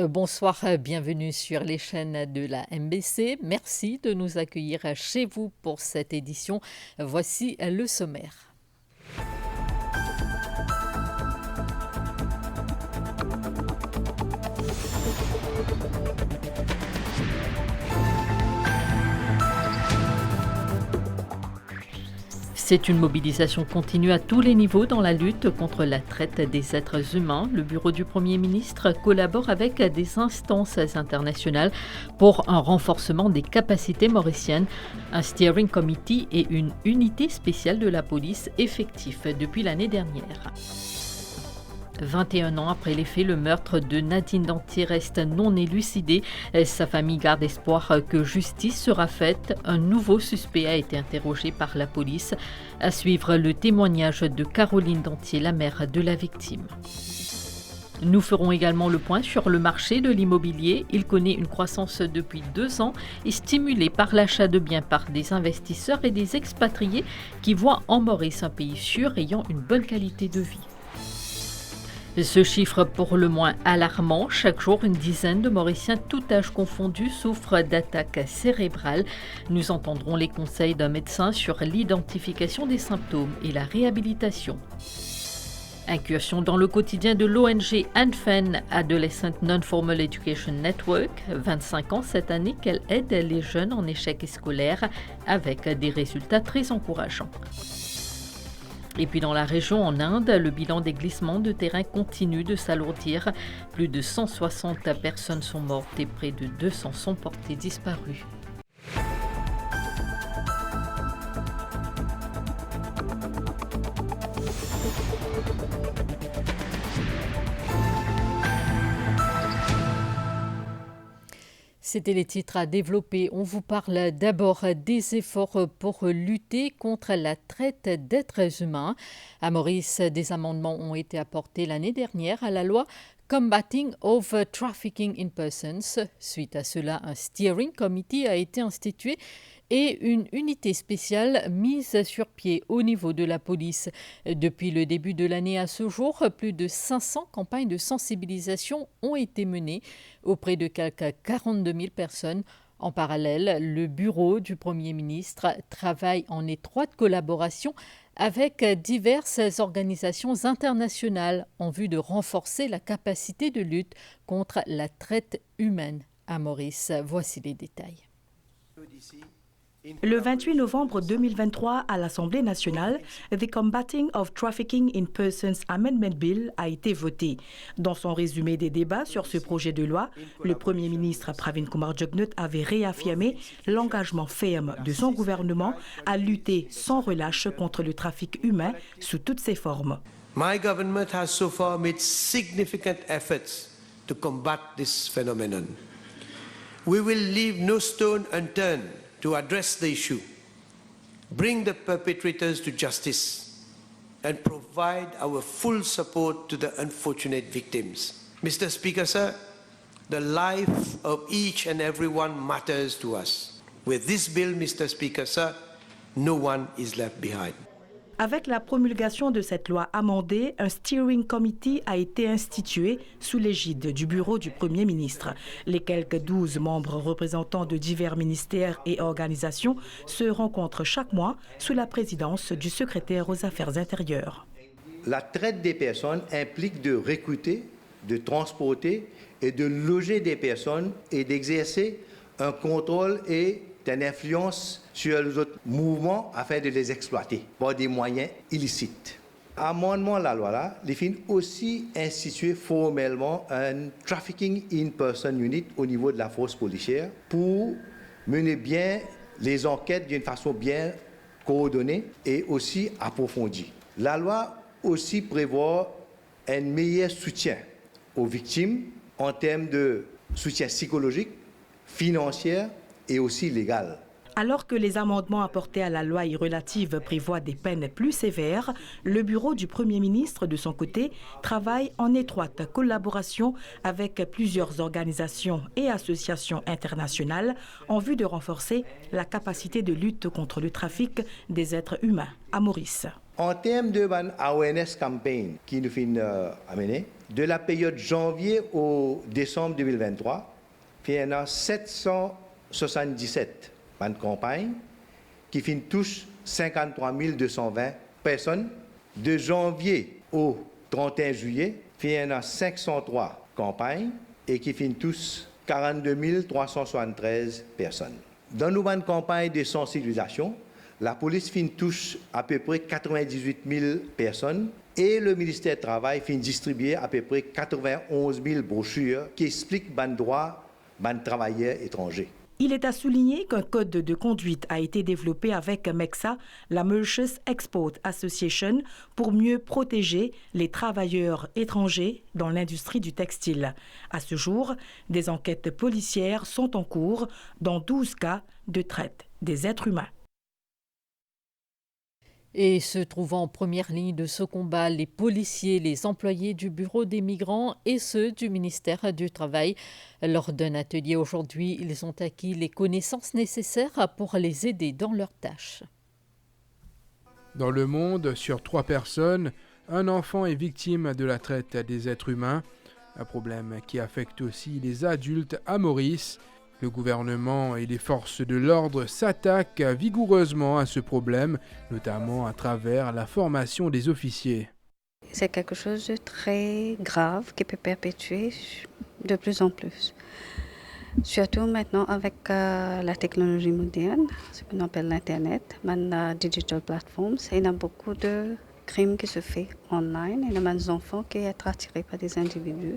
Bonsoir, bienvenue sur les chaînes de la MBC. Merci de nous accueillir chez vous pour cette édition. Voici le sommaire. C'est une mobilisation continue à tous les niveaux dans la lutte contre la traite des êtres humains. Le bureau du Premier ministre collabore avec des instances internationales pour un renforcement des capacités mauriciennes, un steering committee et une unité spéciale de la police effectifs depuis l'année dernière. 21 ans après les faits, le meurtre de Nadine Dantier reste non élucidé. Sa famille garde espoir que justice sera faite. Un nouveau suspect a été interrogé par la police. À suivre le témoignage de Caroline Dantier, la mère de la victime. Nous ferons également le point sur le marché de l'immobilier. Il connaît une croissance depuis 2 ans et stimulé par l'achat de biens par des investisseurs et des expatriés qui voient en Maurice un pays sûr ayant une bonne qualité de vie. Ce chiffre pour le moins alarmant. Chaque jour, une dizaine de Mauriciens, tout âge confondu, souffrent d'attaques cérébrales. Nous entendrons les conseils d'un médecin sur l'identification des symptômes et la réhabilitation. Incursion dans le quotidien de l'ONG ANFEN, Adolescent Non-Formal Education Network. 25 ans cette année qu'elle aide les jeunes en échec scolaire avec des résultats très encourageants. Et puis dans la région, en Inde, le bilan des glissements de terrain continue de s'alourdir. Plus de 160 personnes sont mortes et près de 200 sont portées disparues. C'était les titres à développer. On vous parle d'abord des efforts pour lutter contre la traite d'êtres humains. À Maurice, des amendements ont été apportés l'année dernière à la loi Combating of Trafficking in Persons. Suite à cela, un steering committee a été institué et une unité spéciale mise sur pied au niveau de la police. Depuis le début de l'année à ce jour, plus de 500 campagnes de sensibilisation ont été menées auprès de quelques 42 000 personnes. En parallèle, le bureau du Premier ministre travaille en étroite collaboration avec diverses organisations internationales en vue de renforcer la capacité de lutte contre la traite humaine à Maurice. Voici les détails. Le 28 novembre 2023, à l'Assemblée nationale, The Combating of Trafficking in Persons Amendment Bill a été voté. Dans son résumé des débats sur ce projet de loi, le Premier ministre Pravin Kumar Jugnauth avait réaffirmé l'engagement ferme de son gouvernement à lutter sans relâche contre le trafic humain sous toutes ses formes. My government has so far made significant efforts to combat this phenomenon. We will leave no stone unturned to address the issue, bring the perpetrators to justice, and provide our full support to the unfortunate victims. Mr. Speaker, sir, the life of each and every one matters to us. With this bill, Mr. Speaker, sir, no one is left behind. Avec la promulgation de cette loi amendée, un steering committee a été institué sous l'égide du bureau du Premier ministre. Les quelques 12 membres représentants de divers ministères et organisations se rencontrent chaque mois sous la présidence du secrétaire aux Affaires intérieures. La traite des personnes implique de recruter, de transporter et de loger des personnes et d'exercer un contrôle et une influence sur les autres mouvements afin de les exploiter par des moyens illicites. Amendement à la loi là, les fins aussi instituer formellement un Trafficking in Person Unit au niveau de la force policière pour mener bien les enquêtes d'une façon bien coordonnée et aussi approfondie. La loi aussi prévoit un meilleur soutien aux victimes en termes de soutien psychologique, financier et aussi légal. Alors que les amendements apportés à la loi relative prévoient des peines plus sévères, le bureau du Premier ministre, de son côté, travaille en étroite collaboration avec plusieurs organisations et associations internationales en vue de renforcer la capacité de lutte contre le trafic des êtres humains à Maurice. En termes de awareness campaign qui nous finit amener, de la période janvier au décembre 2023, il y en a 777 campagnes qui finissent tous 53 220 personnes. De janvier au 31 juillet, il y en a 503 campagnes et qui finissent tous 42 373 personnes. Dans nos campagnes de sensibilisation, la police touche à peu près 98 000 personnes et le ministère du Travail distribuer à peu près 91 000 brochures qui expliquent les droits des travailleurs étrangers. Il est à souligner qu'un code de conduite a été développé avec MEXA, la Mauritius Export Association, pour mieux protéger les travailleurs étrangers dans l'industrie du textile. À ce jour, des enquêtes policières sont en cours dans 12 cas de traite des êtres humains. Et se trouvant en première ligne de ce combat, les policiers, les employés du Bureau des migrants et ceux du ministère du Travail. Lors d'un atelier aujourd'hui, ils ont acquis les connaissances nécessaires pour les aider dans leurs tâches. Dans le monde, sur 3 personnes, un enfant est victime de la traite des êtres humains, un problème qui affecte aussi les adultes à Maurice. Le gouvernement et les forces de l'ordre s'attaquent vigoureusement à ce problème, notamment à travers la formation des officiers. C'est quelque chose de très grave qui peut perpétuer de plus en plus. Surtout maintenant avec la technologie moderne, ce qu'on appelle l'Internet, les digital platforms, il y a beaucoup de crimes qui se font online. Il y a des enfants qui sont attirés par des individus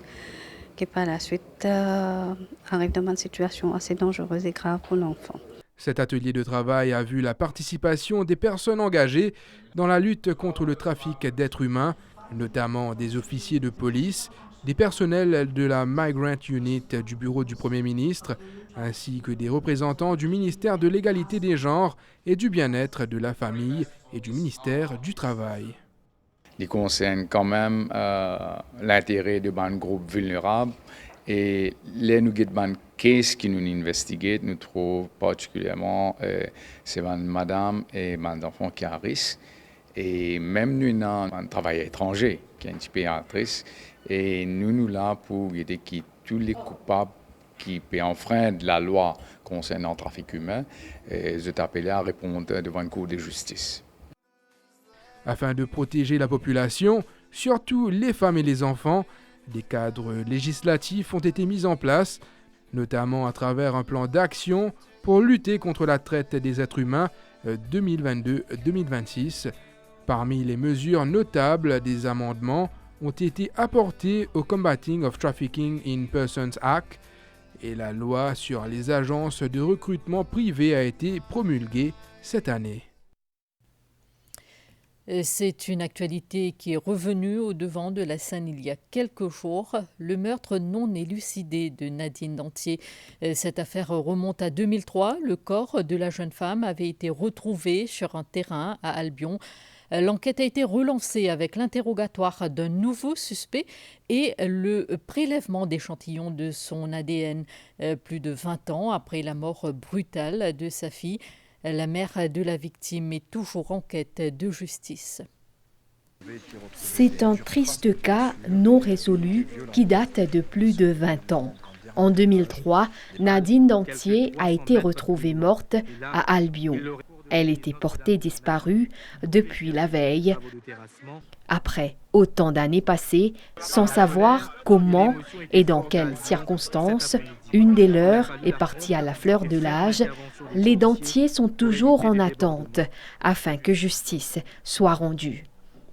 qui par la suite arrivent dans une situation assez dangereuse et grave pour l'enfant. Cet atelier de travail a vu la participation des personnes engagées dans la lutte contre le trafic d'êtres humains, notamment des officiers de police, des personnels de la Migrant Unit du bureau du Premier ministre, ainsi que des représentants du ministère de l'égalité des genres et du bien-être de la famille et du ministère du Travail. Il concerne quand même l'intérêt de ban groupes vulnérables et les nous avons cases qui nous investiguent, nous trouvons particulièrement c'est madame et enfants qui ont risque et même nous avons un travail étranger qui est un petit peu actrice et nous là pour aider tous les coupables qui peuvent enfreindre la loi concernant le trafic humain et je t'appelle à répondre devant une cour de justice. Afin de protéger la population, surtout les femmes et les enfants, des cadres législatifs ont été mis en place, notamment à travers un plan d'action pour lutter contre la traite des êtres humains 2022-2026. Parmi les mesures notables des amendements ont été apportés au Combating of Trafficking in Persons Act et la loi sur les agences de recrutement privées a été promulguée cette année. C'est une actualité qui est revenue au devant de la scène il y a quelques jours, le meurtre non élucidé de Nadine Dantier. Cette affaire remonte à 2003. Le corps de la jeune femme avait été retrouvé sur un terrain à Albion. L'enquête a été relancée avec l'interrogatoire d'un nouveau suspect et le prélèvement d'échantillons de son ADN. Plus de 20 ans après la mort brutale de sa fille, la mère de la victime est toujours en quête de justice. C'est un triste cas non résolu qui date de plus de 20 ans. En 2003, Nadine Dantier a été retrouvée morte à Albion. Elle était portée disparue depuis la veille. Après autant d'années passées, sans savoir comment et dans quelles circonstances, une des leurs est partie à la fleur de l'âge, les Dantier sont toujours en attente afin que justice soit rendue.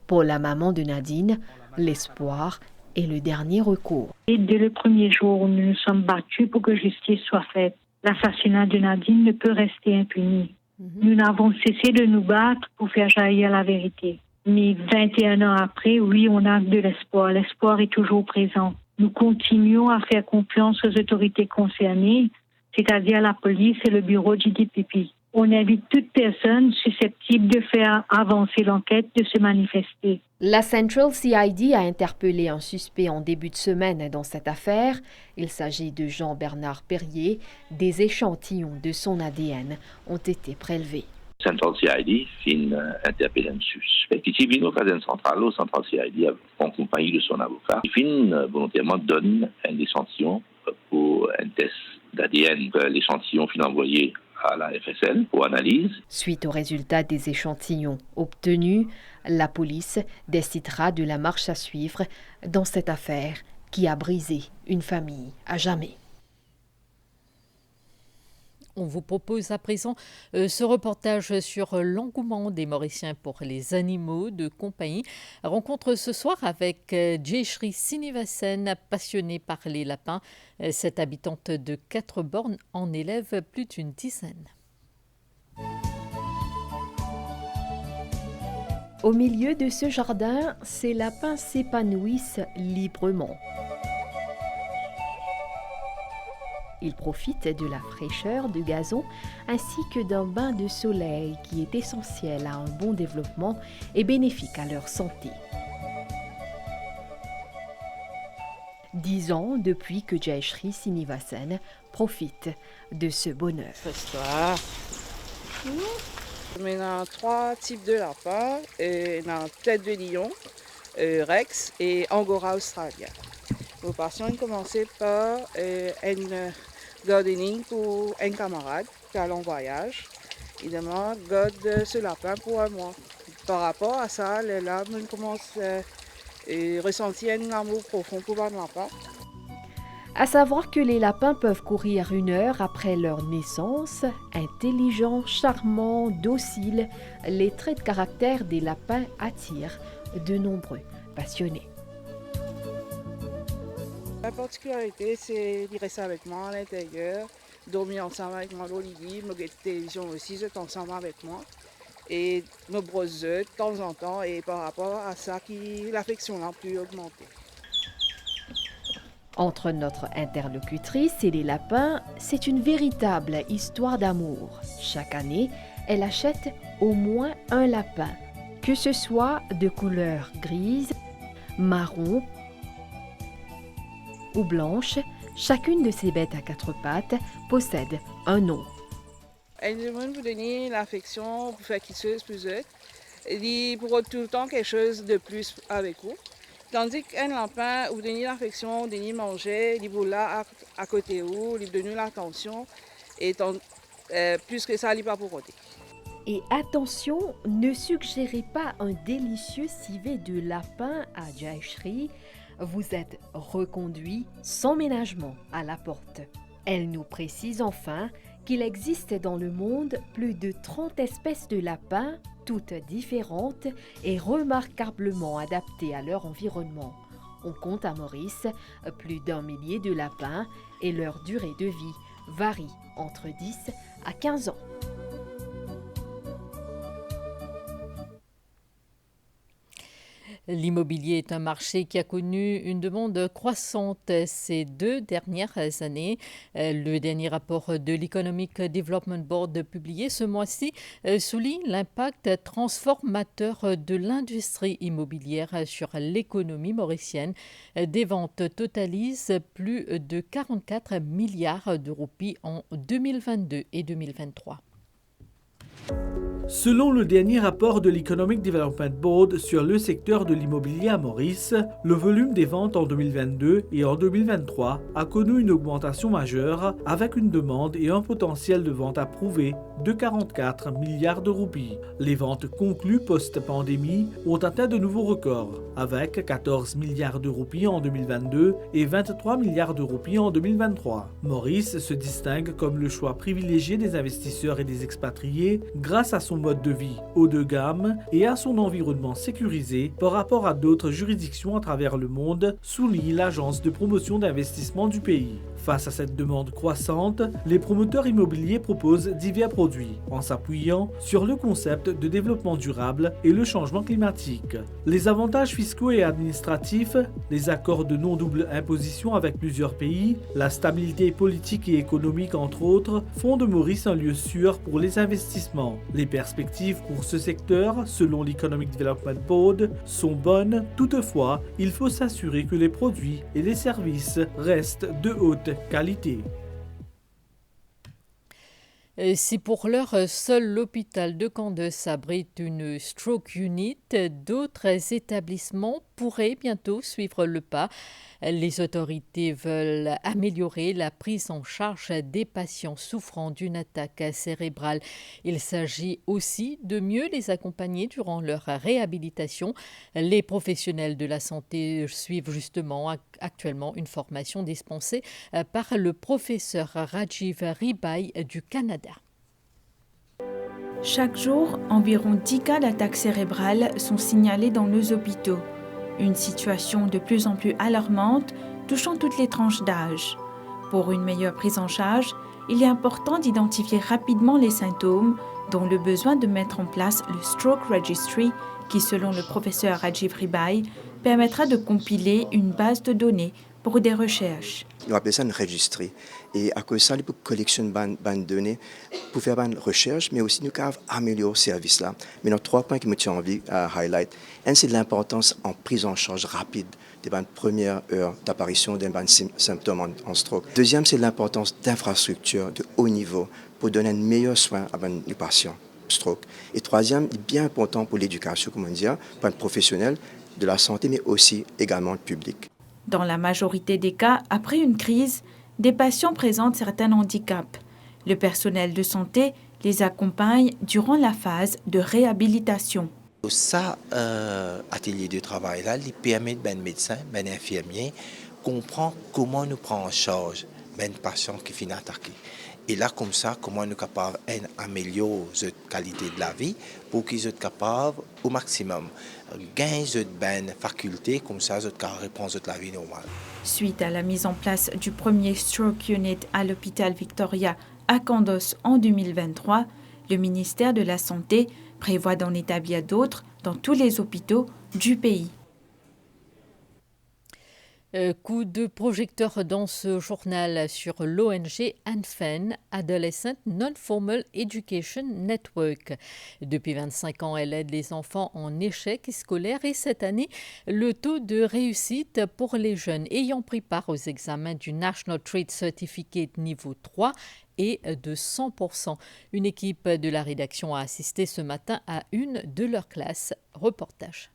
Pour la maman de Nadine, l'espoir est le dernier recours. Et dès le premier jour, nous nous sommes battus pour que justice soit faite. L'assassinat de Nadine ne peut rester impuni. Nous n'avons cessé de nous battre pour faire jaillir la vérité. Mais 21 ans après, oui, on a de l'espoir. L'espoir est toujours présent. Nous continuons à faire confiance aux autorités concernées, c'est-à-dire la police et le bureau du DPP. On invite toute personne susceptible de faire avancer l'enquête de se manifester. La Central CID a interpellé un suspect en début de semaine dans cette affaire. Il s'agit de Jean-Bernard Perrier. Des échantillons de son ADN ont été prélevés. Central CID fin interpellé un suspect qui vient au caserne central, au Central CID en compagnie de son avocat. Il fin volontairement donne un échantillon pour un test d'ADN. L'échantillon fin envoyé à la FSL pour analyse. Suite aux résultats des échantillons obtenus, la police décidera de la marche à suivre dans cette affaire qui a brisé une famille à jamais. On vous propose à présent ce reportage sur l'engouement des Mauriciens pour les animaux de compagnie. Rencontre ce soir avec Jayeshri Sinivasan, passionnée par les lapins. Cette habitante de 4 bornes en élève plus d'une dizaine. Au milieu de ce jardin, ces lapins s'épanouissent librement. Ils profitent de la fraîcheur du gazon ainsi que d'un bain de soleil qui est essentiel à un bon développement et bénéfique à leur santé. 10 ans depuis que Jayeshri Sinivasan profite de ce bonheur. On a 3 types de lapins, on a tête de lion, Rex et Angora australia. Nos patients ont commencé par un gardening pour un camarade qui est en voyage. Il demande garde ce lapin pour un mois. Par rapport à ça, les lapins commencent à ressentir un amour profond pour un lapin. À savoir que les lapins peuvent courir 1 heure après leur naissance. Intelligents, charmants, dociles, les traits de caractère des lapins attirent de nombreux passionnés. La particularité, c'est de rester avec moi à l'intérieur, dormir ensemble avec moi dans le lit, me regarder la télévision aussi, c'est ensemble avec moi. Et me brosser de temps en temps, et par rapport à ça, l'affection a pu augmenter. Entre notre interlocutrice et les lapins, c'est une véritable histoire d'amour. Chaque année, elle achète au moins un lapin, que ce soit de couleur grise, marron ou blanche. Chacune de ces bêtes à 4 pattes possède un nom. Elle demande pour donner l'affection, pour faire quelque chose plus autre. Il pour tout le temps quelque chose de plus avec vous. Tandis qu'un lapin, vous donnez l'affection, vous donnez manger, il vous là à côté de vous, il donne l'attention, et plus que ça, il n'est pas pour ôter. Et attention, ne suggérez pas un délicieux civet de lapin à Jayeshri. Vous êtes reconduit sans ménagement à la porte. Elle nous précise enfin qu'il existe dans le monde plus de 30 espèces de lapins, toutes différentes et remarquablement adaptées à leur environnement. On compte à Maurice plus d'1 millier de lapins et leur durée de vie varie entre 10 à 15 ans. L'immobilier est un marché qui a connu une demande croissante ces 2 dernières années. Le dernier rapport de l'Economic Development Board publié ce mois-ci souligne l'impact transformateur de l'industrie immobilière sur l'économie mauricienne. Des ventes totalisent plus de 44 milliards de roupies en 2022 et 2023. Selon le dernier rapport de l'Economic Development Board sur le secteur de l'immobilier à Maurice, le volume des ventes en 2022 et en 2023 a connu une augmentation majeure avec une demande et un potentiel de vente approuvé de 44 milliards de roupies. Les ventes conclues post-pandémie ont atteint de nouveaux records, avec 14 milliards de roupies en 2022 et 23 milliards de roupies en 2023. Maurice se distingue comme le choix privilégié des investisseurs et des expatriés grâce à son mode de vie haut de gamme et à son environnement sécurisé par rapport à d'autres juridictions à travers le monde, souligne l'agence de promotion d'investissement du pays. Face à cette demande croissante, les promoteurs immobiliers proposent divers produits en s'appuyant sur le concept de développement durable et le changement climatique. Les avantages fiscaux et administratifs, les accords de non-double imposition avec plusieurs pays, la stabilité politique et économique entre autres, font de Maurice un lieu sûr pour les investissements. Les perspectives pour ce secteur, selon l'Economic Development Board, sont bonnes. Toutefois, il faut s'assurer que les produits et les services restent de haute qualité. Si pour l'heure, seul l'hôpital de Candace abrite une stroke unit, d'autres établissements pourraient bientôt suivre le pas. Les autorités veulent améliorer la prise en charge des patients souffrant d'une attaque cérébrale. Il s'agit aussi de mieux les accompagner durant leur réhabilitation. Les professionnels de la santé suivent justement actuellement une formation dispensée par le professeur Rajiv Ribai du Canada. Chaque jour, environ 10 cas d'attaque cérébrale sont signalés dans nos hôpitaux. Une situation de plus en plus alarmante, touchant toutes les tranches d'âge. Pour une meilleure prise en charge, il est important d'identifier rapidement les symptômes, dont le besoin de mettre en place le Stroke Registry, qui, selon le professeur Rajiv Ribai, permettra de compiler une base de données pour des recherches. Nous appelons ça une registry. Et à cause de ça, il peut collectionner des données pour faire des recherches, mais aussi nous pouvons améliorer ce service-là. Mais il y a 3 points qui me tiennent envie à highlight. Un, c'est l'importance en prise en charge rapide des premières heures d'apparition d'un symptôme en stroke. Deuxième, c'est l'importance d'infrastructures de haut niveau pour donner un meilleur soin à nos patients stroke. Et troisième, bien important pour l'éducation, comme on dit, pour un professionnel de la santé, mais aussi également le public. Dans la majorité des cas, après une crise, des patients présentent certains handicaps. Le personnel de santé les accompagne durant la phase de réhabilitation. Ça, atelier de travail là, il permet aux médecins, aux infirmiers, comprendre comment nous prendre en charge les patients qui finissent attaqués. Et là, comme ça, comment nous sommes capables d'améliorer la qualité de la vie pour qu'ils soient capables au maximum gagner de facultés, comme ça, ils peuvent répondre à la vie normale. Suite à la mise en place du premier Stroke Unit à l'hôpital Victoria à Candace en 2023, le ministère de la Santé prévoit d'en établir d'autres dans tous les hôpitaux du pays. Coup de projecteur dans ce journal sur l'ONG ANFEN, Adolescent Non-Formal Education Network. Depuis 25 ans, elle aide les enfants en échec scolaire et cette année, le taux de réussite pour les jeunes ayant pris part aux examens du National Trade Certificate niveau 3 est de 100%. Une équipe de la rédaction a assisté ce matin à une de leurs classes. Reportage.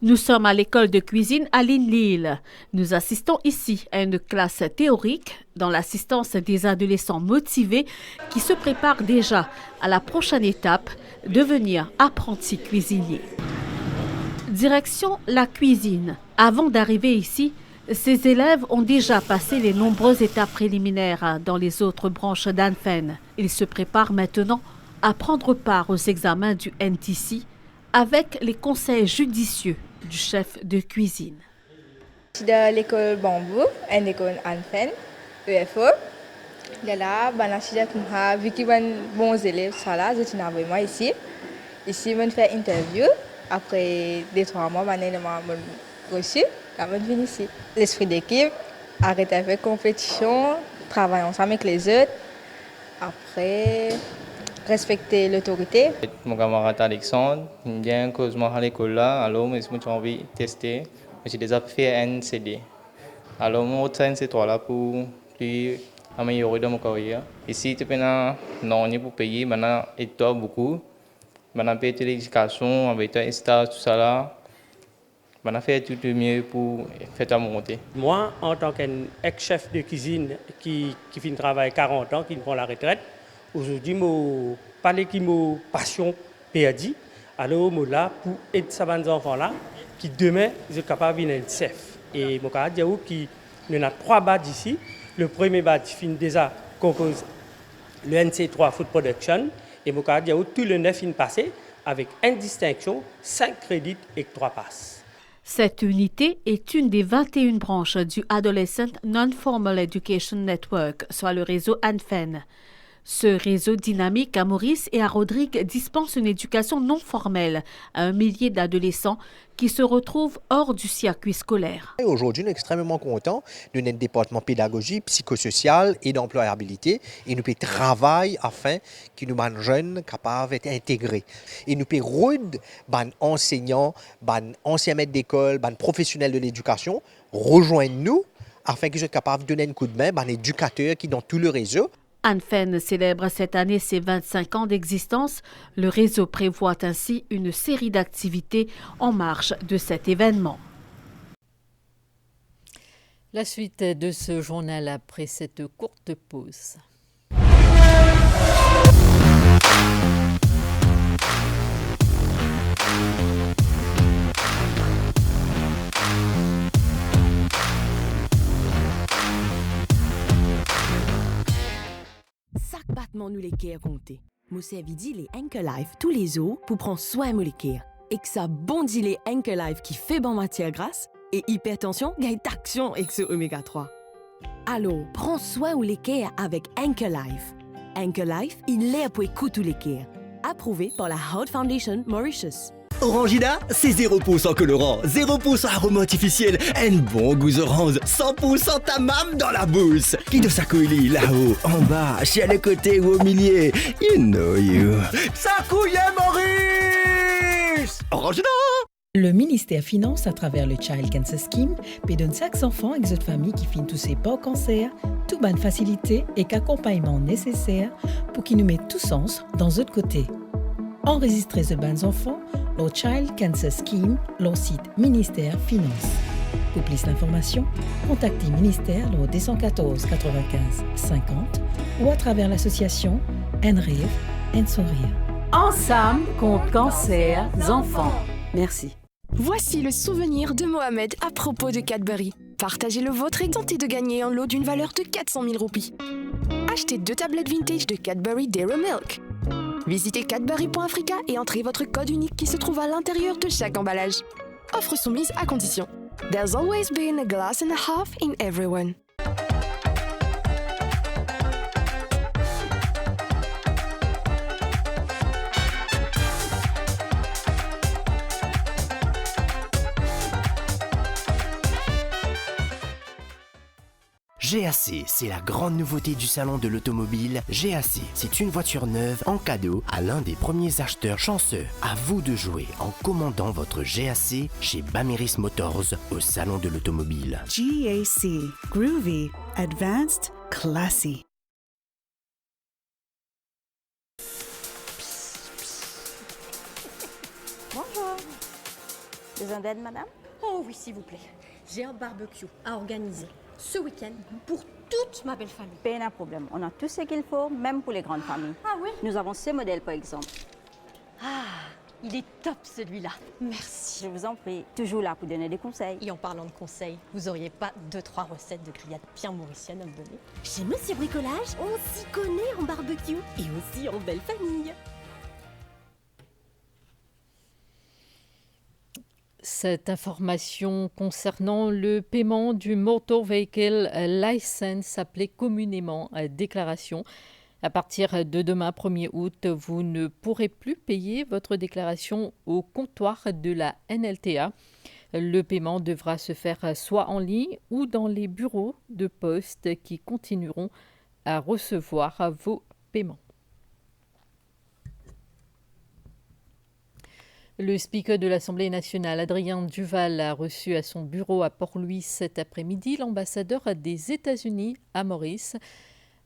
Nous sommes à l'école de cuisine à Lille. Nous assistons ici à une classe théorique dans l'assistance des adolescents motivés qui se préparent déjà à la prochaine étape, devenir apprentis cuisiniers. Direction la cuisine. Avant d'arriver ici, ces élèves ont déjà passé les nombreuses étapes préliminaires dans les autres branches d'ANFEN. Ils se préparent maintenant à prendre part aux examens du NTC avec les conseils judicieux du chef de cuisine. De l'école Bambou, une école ANFEN, EFO. Là, vu qu'il y a bons élèves, je suis vraiment ici. Ici, je fais une interview. Après 2-3 mois, je reçu. Je viens ici. L'esprit d'équipe, arrêter avec compétition, travailler ensemble avec les autres. Après, respecter l'autorité. Mon camarade Alexandre, il y a un cause à l'école là, alors j'ai envie de tester. J'ai déjà fait un CD. Alors mon train c'est toi là pour plus améliorer dans mon carrière. Ici tu peux non pour payer, maintenant et toi beaucoup. Maintenant payer l'éducation, avec un stage tout ça là. Maintenant faire tout le mieux pour faire ta montée. Moi en tant qu'ex-chef de cuisine qui fait un travail 40 ans, qui prend la retraite. Aujourd'hui, je parle de ma passion perdue. Alors, je suis là pour aider ces enfants-là qui, demain, sont capables de venir chef. Et je dis qu'il y a 3 badges ici. Le premier badge déjà compose le NC3 Food Production. Et je dis tout le 9 est passé avec une distinction, 5 crédits et 3 passes. Cette unité est une des 21 branches du Adolescent Non-Formal Education Network, soit le réseau ANFEN. Ce réseau dynamique à Maurice et à Rodrigue dispense une éducation non formelle à 1 millier d'adolescents qui se retrouvent hors du circuit scolaire. Aujourd'hui, nous sommes extrêmement contents de notre département pédagogique, psychosocial et d'employabilité et nous pouvons travailler afin que nos jeunes capables d'être intégrés. Et nous pouvons rendre les enseignants, les anciens maîtres d'école, les professionnels de l'éducation rejoindre nous afin qu'ils soient capables de donner un coup de main aux éducateurs qui sont dans tout le réseau. Anfen célèbre cette année ses 25 ans d'existence. Le réseau prévoit ainsi une série d'activités en marge de cet événement. La suite de ce journal après cette courte pause. Chaque battement nous les care compter. Moi dit les Anchor Life tous les jours pour prendre soin de les care. Et que ça bondit les Anchor Life qui fait bon matière grasse et hypertension gagne d'action avec ce oméga 3. Alors, prends soin de les care avec Anchor Life. Anchor Life, il est pour écouter les care. Approuvé par la Heart Foundation Mauritius. Orangina, c'est 0% colorant, 0% arôme artificiel, un bon goût orange, 100% tamam dans la bouche. Qui de sa couille là-haut, en bas, chez le côté ou au milieu, you know you. Ça couille Maurice! Orangina! Le ministère finance à travers le Child Cancer Scheme peut donner chaque enfant avec cette famille qui finit tous ses pas au cancer, toute bonne facilité et qu'accompagnement nécessaire pour qu'ils nous mettent tous sens dans l'autre côté. Enregistrez ce bons enfants, le Child Cancer Scheme, le site Ministère Finance. Pour plus d'informations, contactez Ministère au 214 95 50 ou à travers l'association Enrive and Sourire. Ensemble contre cancer enfants. Merci. Voici le souvenir de Mohamed à propos de Cadbury. Partagez le vôtre et tentez de gagner un lot d'une valeur de 400 000 roupies. Achetez 2 tablettes vintage de Cadbury Dairy Milk. Visitez cadbury.africa et entrez votre code unique qui se trouve à l'intérieur de chaque emballage. Offre soumise à condition. There's always been a glass and a half in everyone. GAC, c'est la grande nouveauté du salon de l'automobile. GAC, c'est une voiture neuve en cadeau à l'un des premiers acheteurs chanceux. À vous de jouer en commandant votre GAC chez Bamiris Motors au salon de l'automobile. GAC, groovy, advanced, classy. Bonjour. Besoin d'aide, madame? Oh oui, s'il vous plaît. J'ai un barbecue à organiser ce week-end pour toute ma belle famille. Pas un problème. On a tout ce qu'il faut, même pour les grandes familles. Ah oui? Nous avons ce modèle, par exemple. Ah, il est top celui-là. Merci. Je vous en prie. Toujours là pour donner des conseils. Et en parlant de conseils, vous auriez pas 2-3 recettes de grillades bien mauriciennes à me donner? Chez Monsieur Bricolage, on s'y connaît en barbecue et aussi en belle famille. Cette information concernant le paiement du Motor Vehicle License, appelé communément déclaration. À partir de demain, 1er août, vous ne pourrez plus payer votre déclaration au comptoir de la NLTA. Le paiement devra se faire soit en ligne ou dans les bureaux de poste qui continueront à recevoir vos paiements. Le speaker de l'Assemblée nationale, Adrien Duval, a reçu à son bureau à Port-Louis cet après-midi l'ambassadeur des États-Unis à Maurice.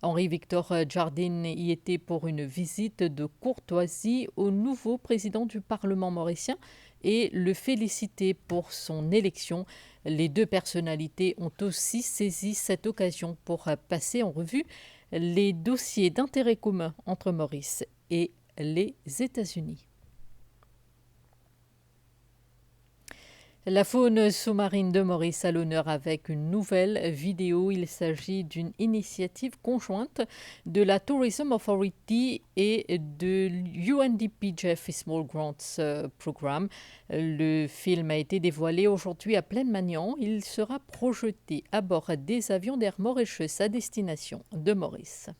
Henri-Victor Jardine y était pour une visite de courtoisie au nouveau président du Parlement mauricien et le féliciter pour son élection. Les deux personnalités ont aussi saisi cette occasion pour passer en revue les dossiers d'intérêt commun entre Maurice et les États-Unis. La faune sous-marine de Maurice à l'honneur avec une nouvelle vidéo. Il s'agit d'une initiative conjointe de la Tourism Authority et de l'UNDP Jeffrey Small Grants Programme. Le film a été dévoilé aujourd'hui à Plaine-Magnan. Il sera projeté à bord des avions d'Air Mauritius à destination de Maurice.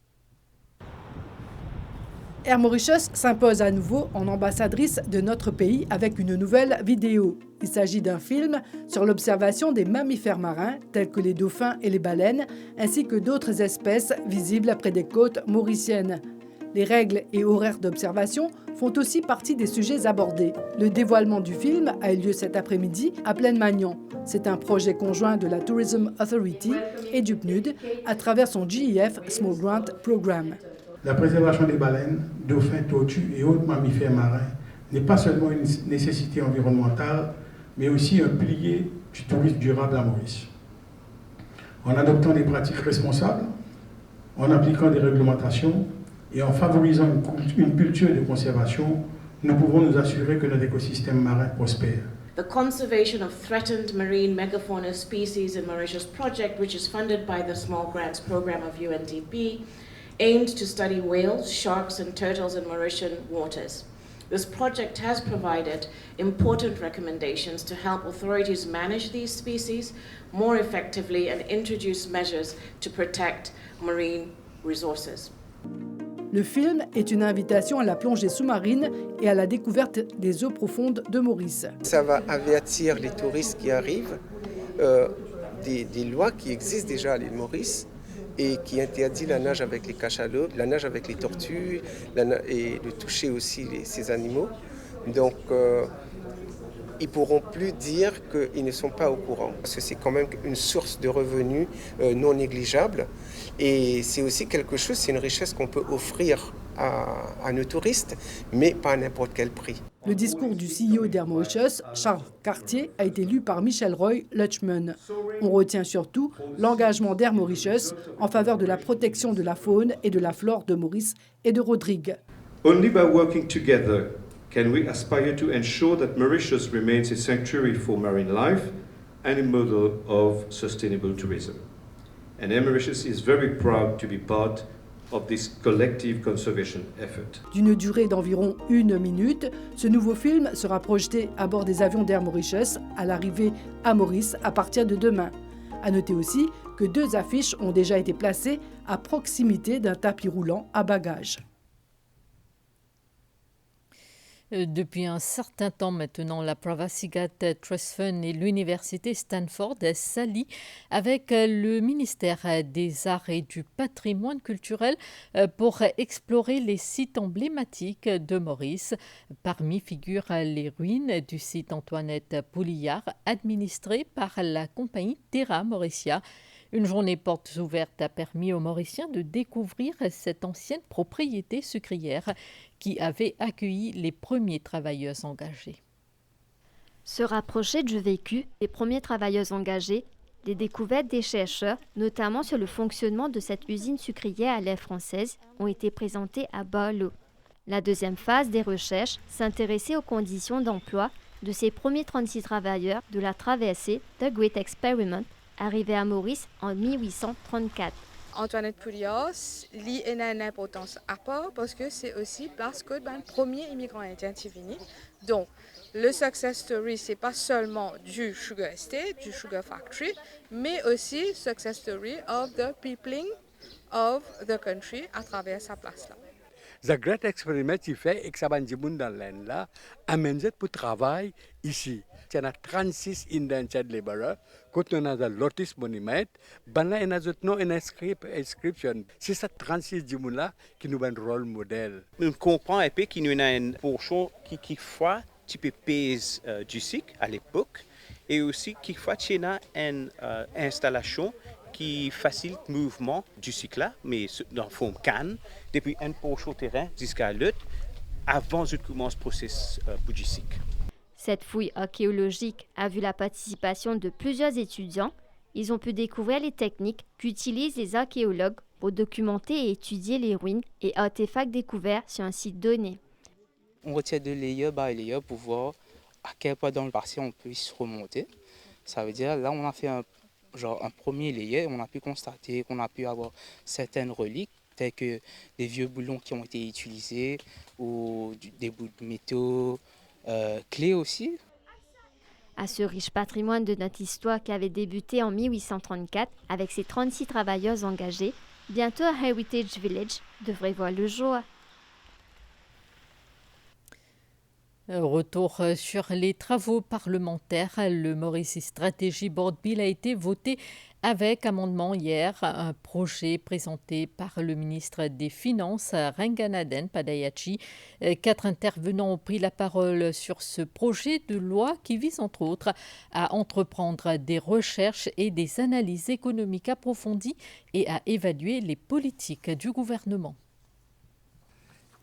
Air Mauritius s'impose à nouveau en ambassadrice de notre pays avec une nouvelle vidéo. Il s'agit d'un film sur l'observation des mammifères marins tels que les dauphins et les baleines, ainsi que d'autres espèces visibles près des côtes mauriciennes. Les règles et horaires d'observation font aussi partie des sujets abordés. Le dévoilement du film a eu lieu cet après-midi à Plaine-Magnan. C'est un projet conjoint de la Tourism Authority et du PNUD à travers son GEF Small Grant Programme. La préservation des baleines, dauphins, tortues et autres mammifères marins n'est pas seulement une nécessité environnementale, mais aussi un pilier du tourisme durable à Maurice. En adoptant des pratiques responsables, en appliquant des réglementations et en favorisant une culture de conservation, nous pouvons nous assurer que notre écosystème marin prospère. The Conservation of Threatened Marine Megafauna Species in Mauritius project, which is funded by the Small Grants Program of UNDP, aimed to study whales, sharks and turtles in Mauritian waters. This project has provided important recommendations to help authorities manage these species more effectively and introduce measures to protect marine resources. Le film est une invitation à la plongée sous-marine et à la découverte des eaux profondes de Maurice. Ça va avertir les touristes qui arrivent des lois qui existent déjà à l'île Maurice et qui interdit la nage avec les cachalots, la nage avec les tortues et de toucher aussi ces animaux. Donc, ils ne pourront plus dire qu'ils ne sont pas au courant. Parce que c'est quand même une source de revenus non négligeable. Et c'est aussi quelque chose, c'est une richesse qu'on peut offrir à nos touristes, mais pas à n'importe quel prix. Le discours du CEO d'Air Mauritius, Charles Cartier, a été lu par Michel Roy Lutchman. On retient surtout l'engagement d'Air Mauritius en faveur de la protection de la faune et de la flore de Maurice et de Rodrigue. Only by working together can we aspire to ensure that Mauritius remains a sanctuary for marine life and a model of sustainable tourism. And Air Mauritius is very proud to be part of this collective conservation effort. D'une durée d'environ 1 minute, ce nouveau film sera projeté à bord des avions d'Air Mauritius à l'arrivée à Maurice à partir de demain. À noter aussi que 2 affiches ont déjà été placées à proximité d'un tapis roulant à bagages. Depuis un certain temps maintenant, la Pravasigat Trust Fund et l'Université Stanford s'allient avec le ministère des Arts et du Patrimoine culturel pour explorer les sites emblématiques de Maurice. Parmi figurent les ruines du site Antoinette Poulillard, administré par la compagnie Terra Mauritia. Une journée portes ouvertes a permis aux Mauriciens de découvrir cette ancienne propriété sucrière qui avait accueilli les premiers travailleurs engagés. Se rapprocher du vécu des premiers travailleurs engagés, les découvertes des chercheurs, notamment sur le fonctionnement de cette usine sucrière à l'air française, ont été présentées à Barlow. La deuxième phase des recherches s'intéressait aux conditions d'emploi de ces premiers 36 travailleurs de la traversée The Great Experiment, arrivé à Maurice en 1834. Antoinette Poulillard, lui, a une importance à part parce que c'est aussi parce que le premier immigrant indien est venu. Donc, le success story, c'est pas seulement du sugar estate, du sugar factory, mais aussi success story of the peopling of the country à travers sa place-là. The Great Experiment, il fait que ça va dire dans l'Inde là, amène pour travail ici. Il y a 36 indentured laborers, quand on a le Lotus Monument, on a une inscription. C'est ça 36 gens là qui nous ont un rôle modèle. On comprend un peu qu'il y a une portion qui fois tu peux pèse du cycle à l'époque et aussi qui fois tu as une installation qui facilite le mouvement du cycle là, mais dans forme canne, depuis un portion terrain jusqu'à l'autre, avant de commencer le processus du cycle. Cette fouille archéologique a vu la participation de plusieurs étudiants. Ils ont pu découvrir les techniques qu'utilisent les archéologues pour documenter et étudier les ruines et artefacts découverts sur un site donné. On retient de layer by layer pour voir à quel point dans le passé on peut se remonter. Ça veut dire là on a fait un premier layer, on a pu constater qu'on a pu avoir certaines reliques telles que des vieux boulons qui ont été utilisés ou des bouts de métaux. Clés aussi. À ce riche patrimoine de notre histoire qui avait débuté en 1834 avec ses 36 travailleurs engagés, bientôt un Heritage Village devrait voir le jour. Retour sur les travaux parlementaires. Le Maurice Strategy Board Bill a été voté Avec amendement hier, un projet présenté par le ministre des Finances, Renganaden Padayachi. 4 intervenants ont pris la parole sur ce projet de loi qui vise entre autres à entreprendre des recherches et des analyses économiques approfondies et à évaluer les politiques du gouvernement.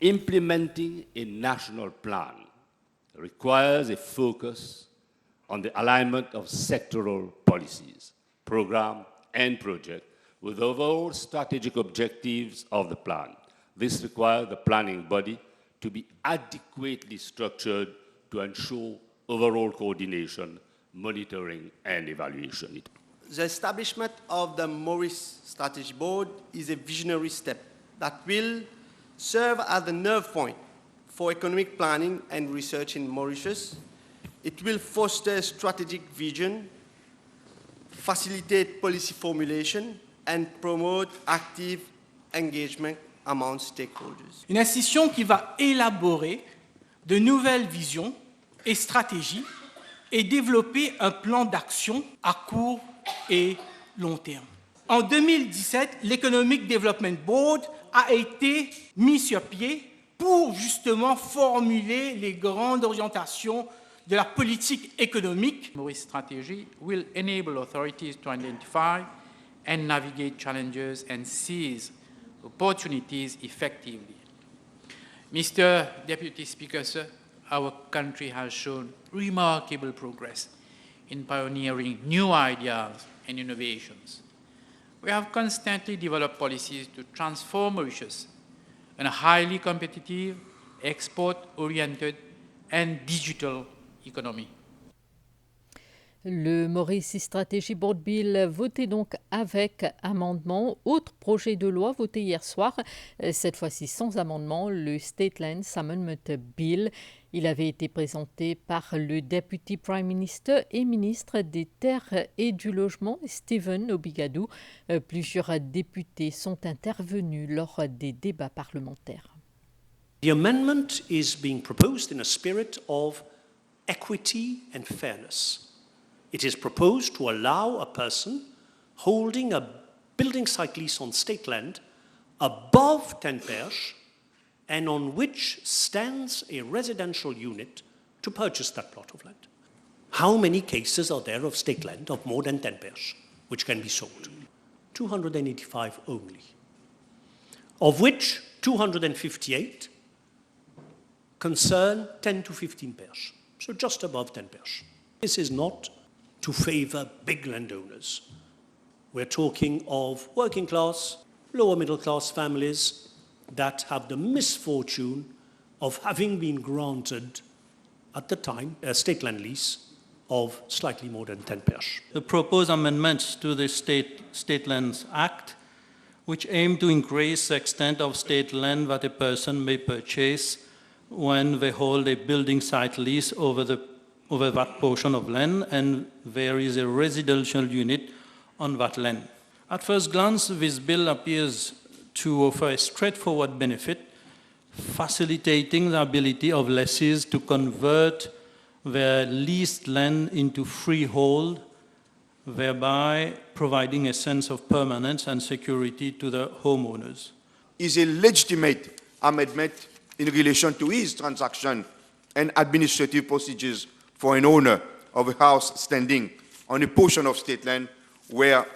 Implementing a national plan requires a focus on the alignment of sectoral policies, program and project with overall strategic objectives of the plan. This requires the planning body to be adequately structured to ensure overall coordination, monitoring and evaluation. The establishment of the Maurice Strategy Board is a visionary step that will serve as the nerve point for economic planning and research in Mauritius. It will foster strategic vision, facilitate policy formulation, and promote active engagement among stakeholders. Une institution qui va élaborer de nouvelles visions et stratégies et développer un plan d'action à court et long terme. En 2017, l'Economic Development Board a été mis sur pied pour justement formuler les grandes orientations de la politique économique. Maurice Strategy will enable authorities to identify and navigate challenges and seize opportunities effectively. Mr. Deputy Speaker, sir, our country has shown remarkable progress in pioneering new ideas and innovations. We have constantly developed policies to transform Mauritius in a highly competitive, export-oriented and digital economy. Le Maurice Strategy Board Bill voté donc avec amendement. Autre projet de loi voté hier soir, cette fois-ci sans amendement, le State Lands Amendment Bill. Il avait été présenté par le Deputy Prime Minister et ministre des Terres et du Logement, Stephen Obigadou. Plusieurs députés sont intervenus lors des débats parlementaires. The amendment is being proposed in a spirit of equity and fairness. It is proposed to allow a person holding a building site lease on state land above 10 perches and on which stands a residential unit to purchase that plot of land. How many cases are there of state land of more than 10 perches which can be sold? 285 only, of which 258 concern 10 to 15 perches, so just above 10 perches. This is not to favor big landowners. We're talking of working class, lower middle class families that have the misfortune of having been granted at the time a state land lease of slightly more than 10 perches. The proposed amendments to the State Lands Act, which aim to increase the extent of state land that a person may purchase when they hold a building site lease over that portion of land and there is a residential unit on that land. At first glance, this bill appears to offer a straightforward benefit, facilitating the ability of lessees to convert their leased land into freehold, thereby providing a sense of permanence and security to the homeowners. Is a legitimate amendment in relation to his transaction and administrative procedures for an owner of a house standing on a portion of state land where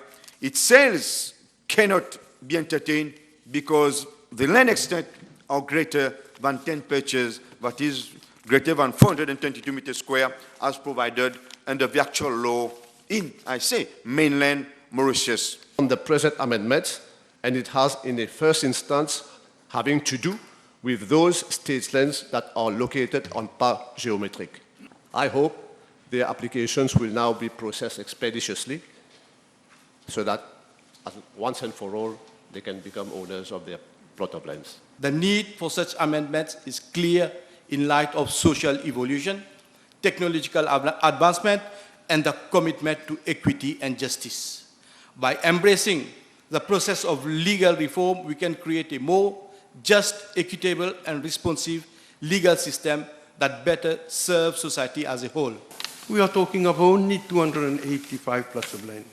its sales cannot be entertained because the land extent are greater than 10 perches, that is greater than 422 meters square, as provided under the actual law in, I say, mainland Mauritius. On the present amendment, and it has in the first instance having to do with those state lands that are located on par geometric. I hope their applications will now be processed expeditiously so that once and for all they can become owners of their plot of lands. The need for such amendments is clear in light of social evolution, technological advancement, and the commitment to equity and justice. By embracing the process of legal reform, we can create a more just, equitable, and responsive legal system that better serves society as a whole. We are talking of only 285 plots of land.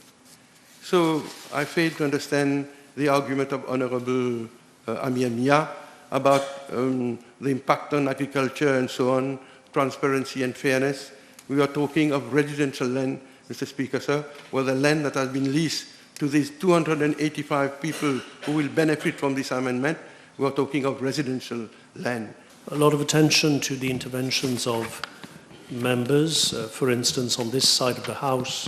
So I fail to understand the argument of Honorable Amir Mia about the impact on agriculture and so on, transparency and fairness. We are talking of residential land, Mr. Speaker, sir, where the land that has been leased to these 285 people who will benefit from this amendment, we are talking of residential land. A lot of attention to the interventions of members, for instance, on this side of the House,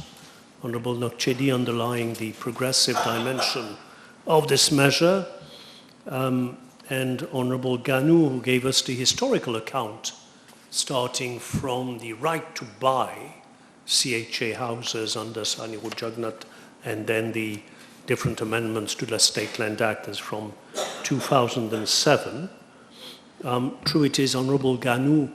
Honourable Nokchedi underlying the progressive dimension of this measure, and Honourable Ganou, who gave us the historical account, starting from the right to buy CHA houses under Sani Rujagnat, and then the different amendments to the State Land Act as from 2007. True it is, Honourable Ganou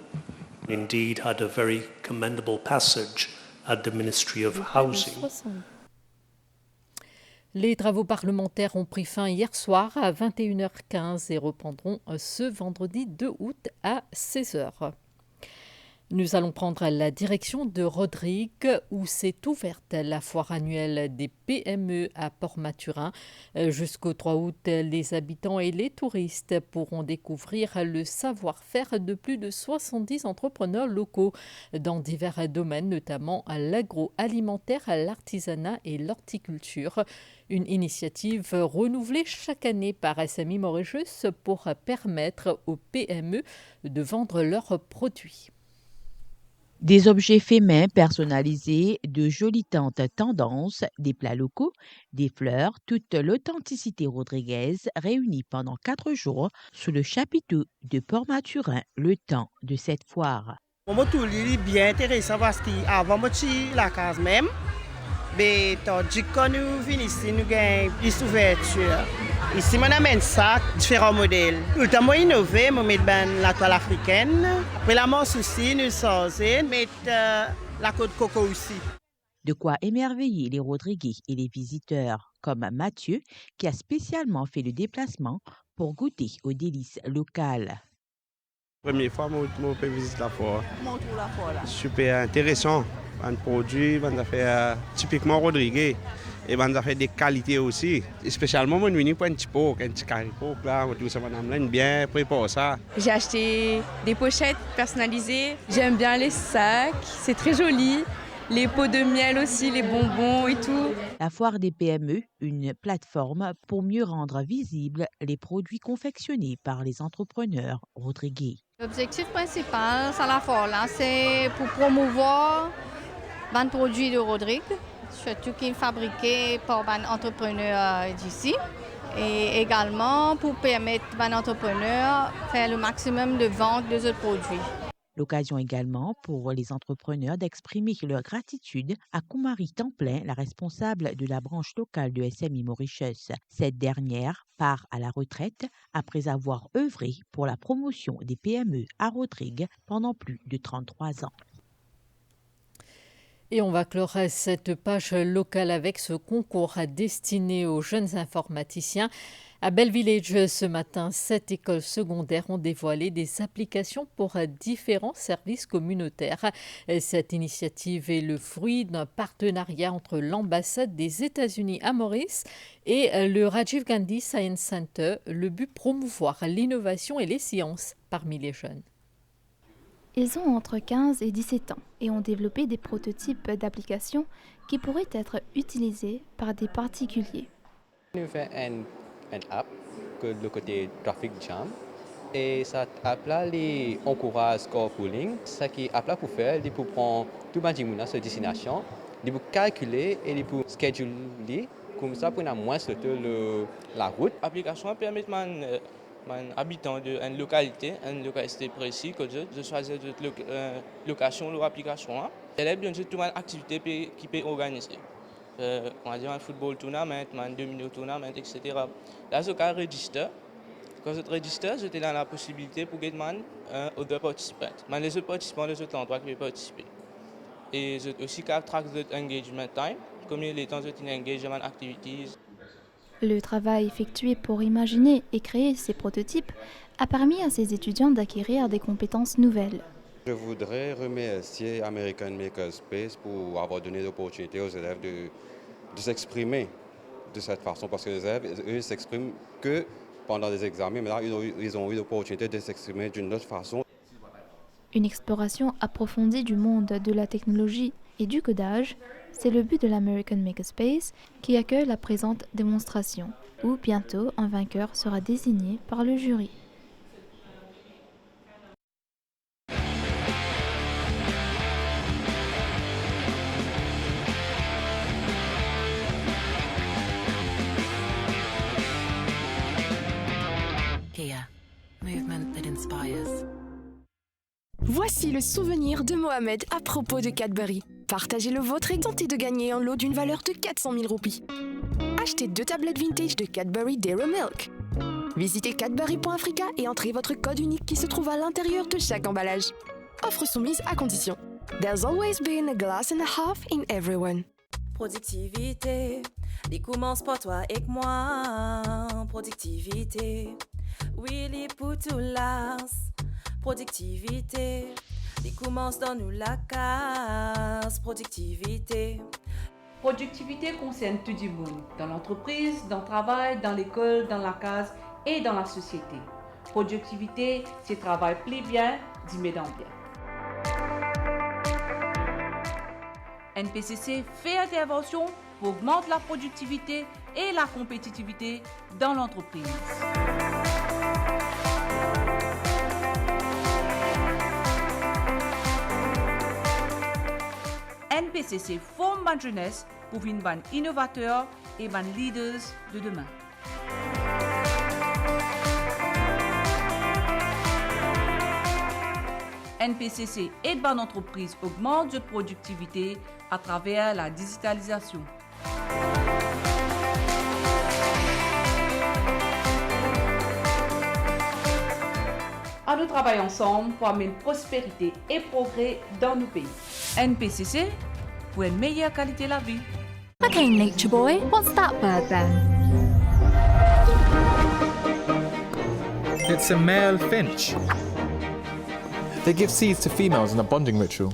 indeed had a very commendable passage at the Ministry of Housing. Les travaux parlementaires ont pris fin hier soir à 21h15 et reprendront ce vendredi 2 août à 16h. Nous allons prendre la direction de Rodrigue où s'est ouverte la foire annuelle des PME à Port-Maturin. Jusqu'au 3 août, les habitants et les touristes pourront découvrir le savoir-faire de plus de 70 entrepreneurs locaux dans divers domaines, notamment l'agroalimentaire, l'artisanat et l'horticulture. Une initiative renouvelée chaque année par SMI Mauritius pour permettre aux PME de vendre leurs produits. Des objets faits main personnalisés, de jolies tentes tendances, des plats locaux, des fleurs, toute l'authenticité rodriguaise réunie pendant 4 jours sous le chapiteau de Port-Maturin, le temps de cette foire. Moi, tout est bien intéressant parce qu'avant, moi, la case même, mais tandis que nous finissons, nous avons plus d'ouverture. Ici, on amène ça, différents modèles. Tout le temps, moi, innové, moi, mettre la toile africaine. Après la manche aussi, nous sommes mettre la côte coco aussi. De quoi émerveiller les Rodriguais et les visiteurs, comme Mathieu, qui a spécialement fait le déplacement pour goûter aux délices locales. Première fois, je peux visiter la foire. Comment trouve la foire là? Super intéressant. Un produit, on a fait typiquement Rodriguais. Et on a fait des qualités aussi. Et spécialement, on vient pour un petit caripot, là, tout ça, on aime bien préparer ça. J'ai acheté des pochettes personnalisées. J'aime bien les sacs, c'est très joli. Les pots de miel aussi, les bonbons et tout. La foire des PME, une plateforme pour mieux rendre visibles les produits confectionnés par les entrepreneurs rodriguais. L'objectif principal de la foire, c'est pour promouvoir les produits de Rodrigue, surtout qui sont fabriqués par les entrepreneurs d'ici. Et également pour permettre aux entrepreneurs de faire le maximum de vente de autres produits. L'occasion également pour les entrepreneurs d'exprimer leur gratitude à Koumari Templin, la responsable de la branche locale de SMI Mauritius. Cette dernière part à la retraite après avoir œuvré pour la promotion des PME à Rodrigue pendant plus de 33 ans. Et on va clore cette page locale avec ce concours destiné aux jeunes informaticiens. À Bell Village, ce matin, 7 écoles secondaires ont dévoilé des applications pour différents services communautaires. Cette initiative est le fruit d'un partenariat entre l'ambassade des États-Unis à Maurice et le Rajiv Gandhi Science Center. Le but, promouvoir l'innovation et les sciences parmi les jeunes. Ils ont entre 15 et 17 ans et ont développé des prototypes d'applications qui pourraient être utilisés par des particuliers. Nous faisons un app que le côté traffic jam et cette app-là encourage carpooling. Ce qui app-là pour faire, c'est pour prendre tout le monde sur destination, pour calculer et pour scheduler comme ça pour moins sauter la route. L'application permet aux habitants d'une localité précise de choisir de location ou application. Elle est bien sûr toute une activité qui peut organiser. On va dire un football tournament, un domino tournament, etc. Là, je vais register. Quand je register, j'étais dans la possibilité pour gagner d'autres participants. Mais les autres participants, les autres endroits qui peuvent participer. Et j'ai aussi track the engagement time, combien de temps j'ai engagement activities. Le travail effectué pour imaginer et créer ces prototypes a permis à ces étudiants d'acquérir des compétences nouvelles. Je voudrais remercier American Makerspace pour avoir donné l'opportunité aux élèves s'exprimer de cette façon, parce que les élèves, eux, ils s'expriment que pendant des examens, mais là, ils ont eu l'opportunité de s'exprimer d'une autre façon. Une exploration approfondie du monde de la technologie et du codage, c'est le but de l'American Makerspace qui accueille la présente démonstration, où bientôt un vainqueur sera désigné par le jury. Kia, movement that inspires. Voici le souvenir de Mohamed à propos de Cadbury. Partagez le vôtre et tentez de gagner un lot d'une valeur de 400 000 roupies. Achetez 2 tablettes vintage de Cadbury Dairy Milk. Visitez cadbury.africa et entrez votre code unique qui se trouve à l'intérieur de chaque emballage. Offre soumise à condition. There's always been a glass and a half in everyone. Productivité, il commence par toi et moi. Productivité, oui, il pour tout las. Productivité, il commence dans nous la case. Productivité. Productivité concerne tout le monde, dans l'entreprise, dans le travail, dans l'école, dans la case et dans la société. Productivité, c'est travail plus bien, d'y dans bien. NPCC fait intervention pour augmenter la productivité et la compétitivité dans l'entreprise. NPCC forme la jeunesse pour une bande innovateur et bande leaders de demain. NPCC aide bande entreprise augmente de productivité à travers la digitalisation. À nous travailler ensemble pour amener prospérité et progrès dans nos pays. NPCC pour une meilleure qualité de la vie. Okay, Nature Boy, what's that bird then? It's a male finch. They give seeds to females in a bonding ritual.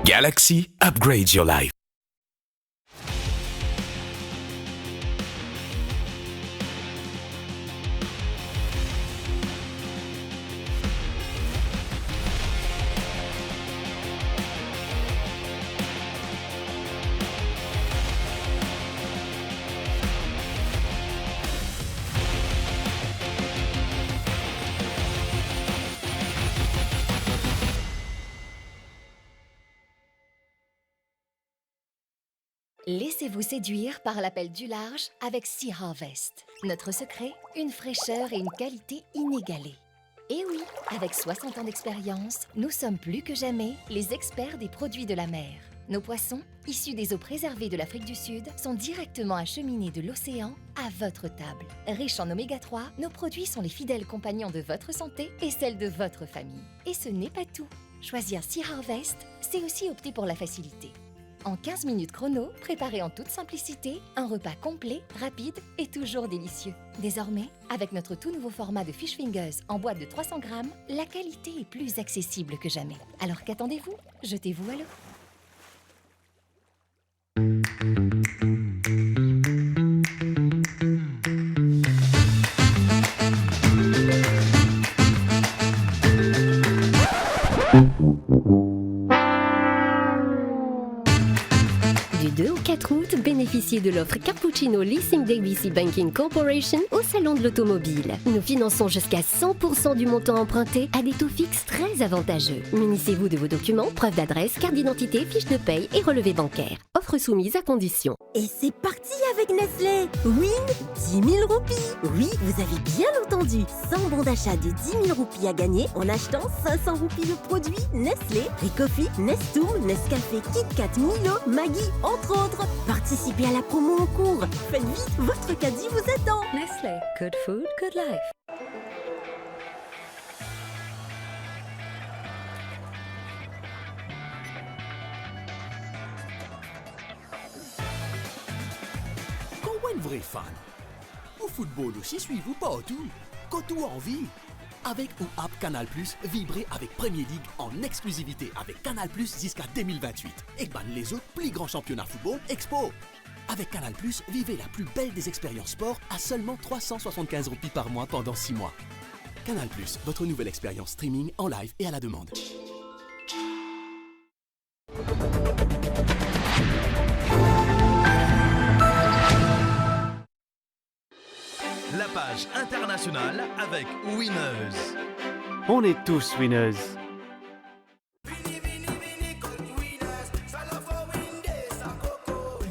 Galaxy upgrades your life. Laissez-vous séduire par l'appel du large avec Sea Harvest. Notre secret, une fraîcheur et une qualité inégalées. Et oui, avec 60 ans d'expérience, nous sommes plus que jamais les experts des produits de la mer. Nos poissons, issus des eaux préservées de l'Afrique du Sud, sont directement acheminés de l'océan à votre table. Riches en oméga 3, nos produits sont les fidèles compagnons de votre santé et celle de votre famille. Et ce n'est pas tout. Choisir Sea Harvest, c'est aussi opter pour la facilité. En 15 minutes chrono, préparez en toute simplicité un repas complet, rapide et toujours délicieux. Désormais, avec notre tout nouveau format de Fish Fingers en boîte de 300 grammes, la qualité est plus accessible que jamais. Alors qu'attendez-vous? Jetez-vous à l'eau. Du 2 au 4 août, bénéficiez de l'offre Cappuccino Leasing d'ABC Banking Corporation au Salon de l'Automobile. Nous finançons jusqu'à 100% du montant emprunté à des taux fixes très avantageux. Munissez-vous de vos documents, preuve d'adresse, carte d'identité, fiche de paye et relevé bancaire. Offre soumise à condition. Et c'est parti avec Nestlé. Win 10 000 roupies. Oui, vous avez bien entendu. 100 bons d'achat de 10 000 roupies à gagner en achetant 500 roupies de produits Nestlé, Ricoffee, Nestum, Nescafé, KitKat, Milo, Maggi, entre autres. Participez à la promo en cours. Faites vite, votre caddie vous attend. Nestlé, good food, good life. Un vrai fan. Au football aussi, suivez-vous partout, quand tout envie. Avec une app Canal+, vibrez avec Premier League en exclusivité avec Canal+, jusqu'à 2028. Et ban les autres plus grands championnats football Expo. Avec Canal+, vivez la plus belle des expériences sport à seulement 375 roupies par mois pendant 6 mois. Canal+, votre nouvelle expérience streaming en live et à la demande. La page internationale avec Winners. On est tous winners.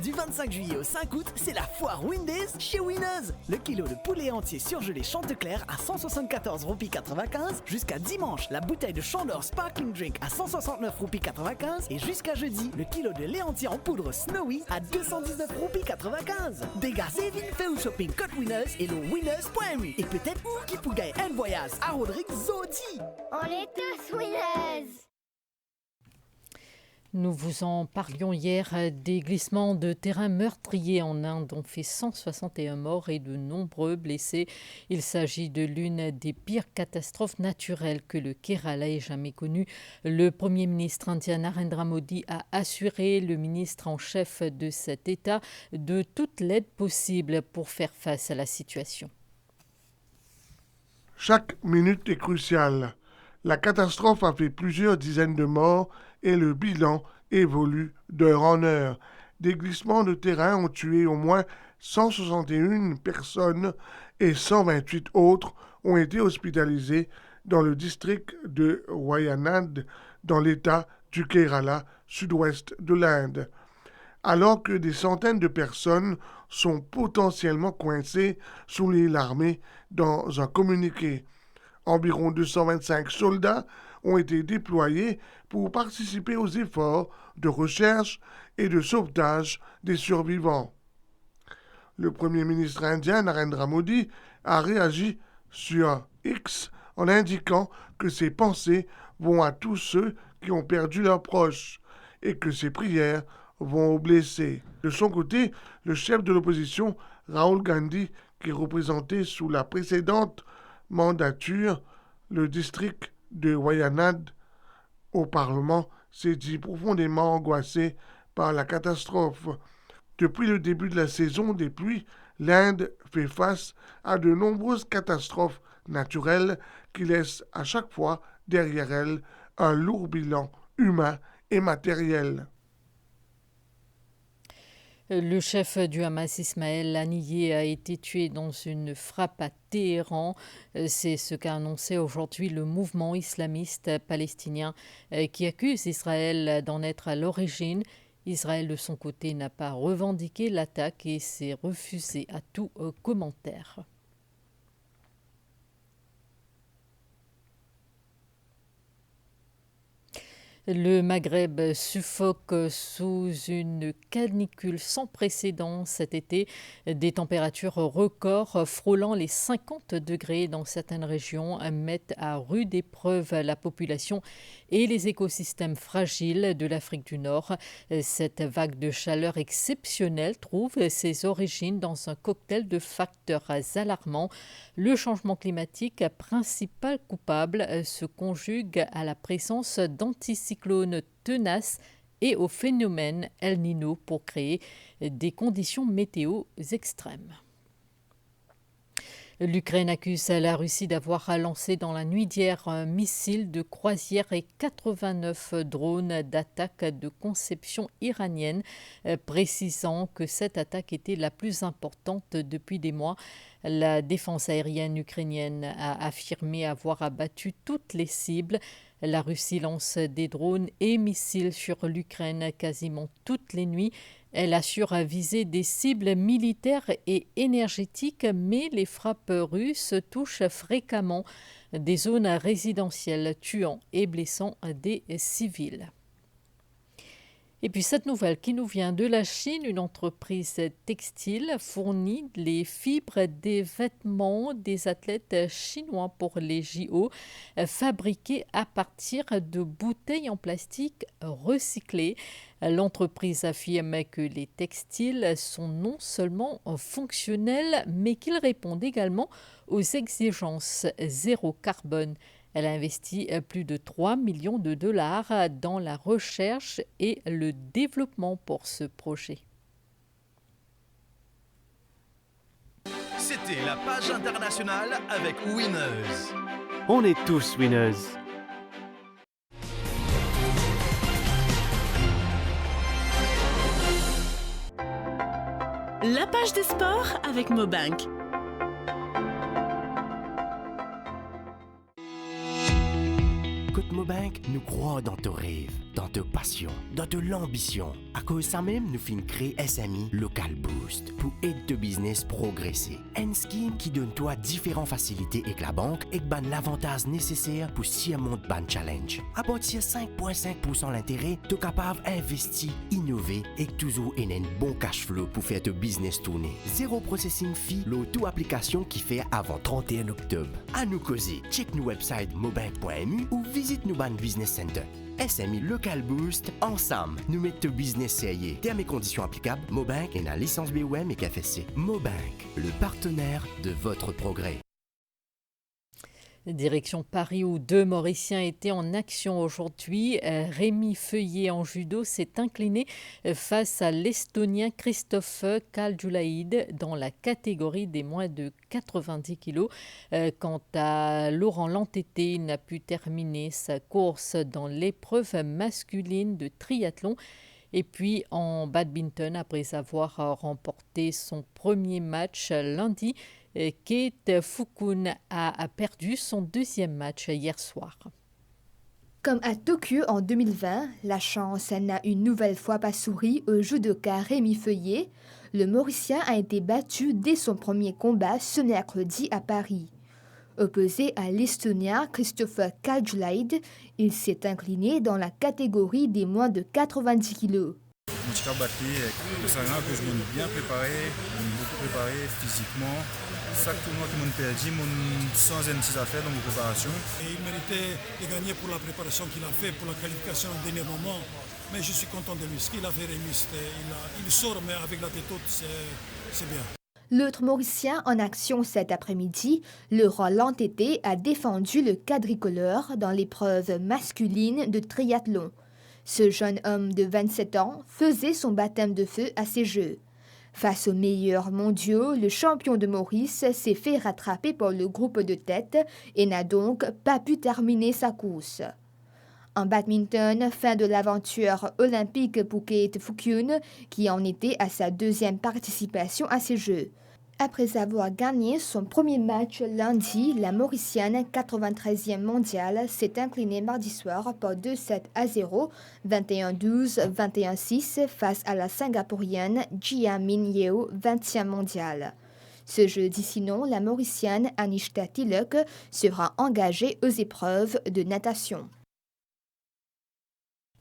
Du 25 juillet au 5 août, c'est la foire Windays chez Winners. Le kilo de poulet entier surgelé Chantecler à 174 roupies 95 jusqu'à dimanche. La bouteille de Chandor Sparkling Drink à 169 roupies 95 et jusqu'à jeudi, le kilo de lait entier en poudre Snowy à 219 roupies 95. Dégâts saving fait au shopping Code Winners et le winners.mu. Et peut-être où qui pour gagner un voyage à Rodrigue Zodi. On est tous Winners. Nous vous en parlions hier, des glissements de terrain meurtriers en Inde ont fait 161 morts et de nombreux blessés. Il s'agit de l'une des pires catastrophes naturelles que le Kerala ait jamais connue. Le Premier ministre indien Narendra Modi a assuré le ministre en chef de cet État de toute l'aide possible pour faire face à la situation. Chaque minute est cruciale. La catastrophe a fait plusieurs dizaines de morts et le bilan évolue d'heure en heure. Des glissements de terrain ont tué au moins 161 personnes et 128 autres ont été hospitalisés dans le district de Wayanad, dans l'État du Kerala, sud-ouest de l'Inde. Alors que des centaines de personnes sont potentiellement coincées sous l'île armée dans un communiqué. Environ 225 soldats ont été déployés pour participer aux efforts de recherche et de sauvetage des survivants. Le Premier ministre indien Narendra Modi a réagi sur X en indiquant que ses pensées vont à tous ceux qui ont perdu leurs proches et que ses prières vont aux blessés. De son côté, le chef de l'opposition, Rahul Gandhi, qui représentait sous la précédente mandature le district de Wayanad au Parlement, s'est dit profondément angoissé par la catastrophe. Depuis le début de la saison des pluies, l'Inde fait face à de nombreuses catastrophes naturelles qui laissent à chaque fois derrière elle un lourd bilan humain et matériel. Le chef du Hamas, Ismaël Haniyeh, a été tué dans une frappe à Téhéran. C'est ce qu'a annoncé aujourd'hui le mouvement islamiste palestinien qui accuse Israël d'en être à l'origine. Israël, de son côté, n'a pas revendiqué l'attaque et s'est refusé à tout commentaire. Le Maghreb suffoque sous une canicule sans précédent cet été. Des températures records frôlant les 50 degrés dans certaines régions mettent à rude épreuve la population et les écosystèmes fragiles de l'Afrique du Nord. Cette vague de chaleur exceptionnelle trouve ses origines dans un cocktail de facteurs alarmants. Le changement climatique, principal coupable, se conjugue à la présence d'anticyclones tenaces et au phénomène El Niño pour créer des conditions météo extrêmes. L'Ukraine accuse la Russie d'avoir lancé dans la nuit d'hier un missile de croisière et 89 drones d'attaque de conception iranienne, précisant que cette attaque était la plus importante depuis des mois. La défense aérienne ukrainienne a affirmé avoir abattu toutes les cibles. La Russie lance des drones et missiles sur l'Ukraine quasiment toutes les nuits. Elle assure viser des cibles militaires et énergétiques, mais les frappes russes touchent fréquemment des zones résidentielles, tuant et blessant des civils. Et puis cette nouvelle qui nous vient de la Chine, une entreprise textile fournit les fibres des vêtements des athlètes chinois pour les JO, fabriqués à partir de bouteilles en plastique recyclées. L'entreprise affirme que les textiles sont non seulement fonctionnels, mais qu'ils répondent également aux exigences zéro carbone. Elle a investi plus de 3 millions de dollars dans la recherche et le développement pour ce projet. C'était la page internationale avec Winners. On est tous winners. La page des sports avec Mobank. Côte Mobank, nous croyons dans tes rêves, dans tes passions, dans tes ambitions. À cause de ça même, nous finissons créer SMI Local Boost pour aider ton business progresser. Un scheme qui donne toi différentes facilités avec la banque et ban l'avantage nécessaire pour surmonter ban challenge. À partir de 5,5% l'intérêt, tu es capable d'investir, innover et toujours un bon cash flow pour faire ton business tourner. Zéro processing fee, l'auto application qui fait avant 31 octobre. À nous causer, check nos website mobank.mu ou visite nos ban business center. SMI Local Boost, ensemble, nous mettons business sérieux. Termes et conditions applicables, Mobank et la licence BOM et KFSC. Mobank, le partenaire de votre progrès. Direction Paris où 2 Mauriciens étaient en action aujourd'hui. Rémi Feuillet en judo s'est incliné face à l'Estonien Christophe Kaljulaid dans la catégorie des moins de 90 kg. Quant à Laurent Lantété, il n'a pu terminer sa course dans l'épreuve masculine de triathlon. Et puis en badminton, après avoir remporté son premier match lundi, Kate Fukun a perdu son deuxième match hier soir. Comme à Tokyo en 2020, la chance n'a une nouvelle fois pas souri au judoka Rémi Feuillet. Le Mauricien a été battu dès son premier combat ce mercredi à Paris. Opposé à l'Estonien Christopher Kaljulaid, il s'est incliné dans la catégorie des moins de 90 kg. Je suis battu, que je m'en ai bien préparé, beaucoup préparé physiquement. Chaque tournoi que je perdu, sans une à faire dans mes préparations. Et il méritait de gagner pour la préparation qu'il a fait, pour la qualification au dernier moment. Mais je suis content de lui. Ce qu'il a fait, Rémi, il sort, mais avec la tête haute, c'est bien. L'autre Mauricien en action cet après-midi, Laurent Lantété, a défendu le quadricolore dans l'épreuve masculine de triathlon. Ce jeune homme de 27 ans faisait son baptême de feu à ces Jeux. Face aux meilleurs mondiaux, le champion de Maurice s'est fait rattraper par le groupe de tête et n'a donc pas pu terminer sa course. En badminton, fin de l'aventure olympique pour Kate Fukun, qui en était à sa deuxième participation à ces Jeux. Après avoir gagné son premier match lundi, la Mauricienne 93e mondiale s'est inclinée mardi soir par 2-7-0, 21-12, 21-6 face à la Singapourienne Jia Min Yeo, 20e mondiale. Ce jeudi sinon, la Mauricienne Anishta Tilak sera engagée aux épreuves de natation.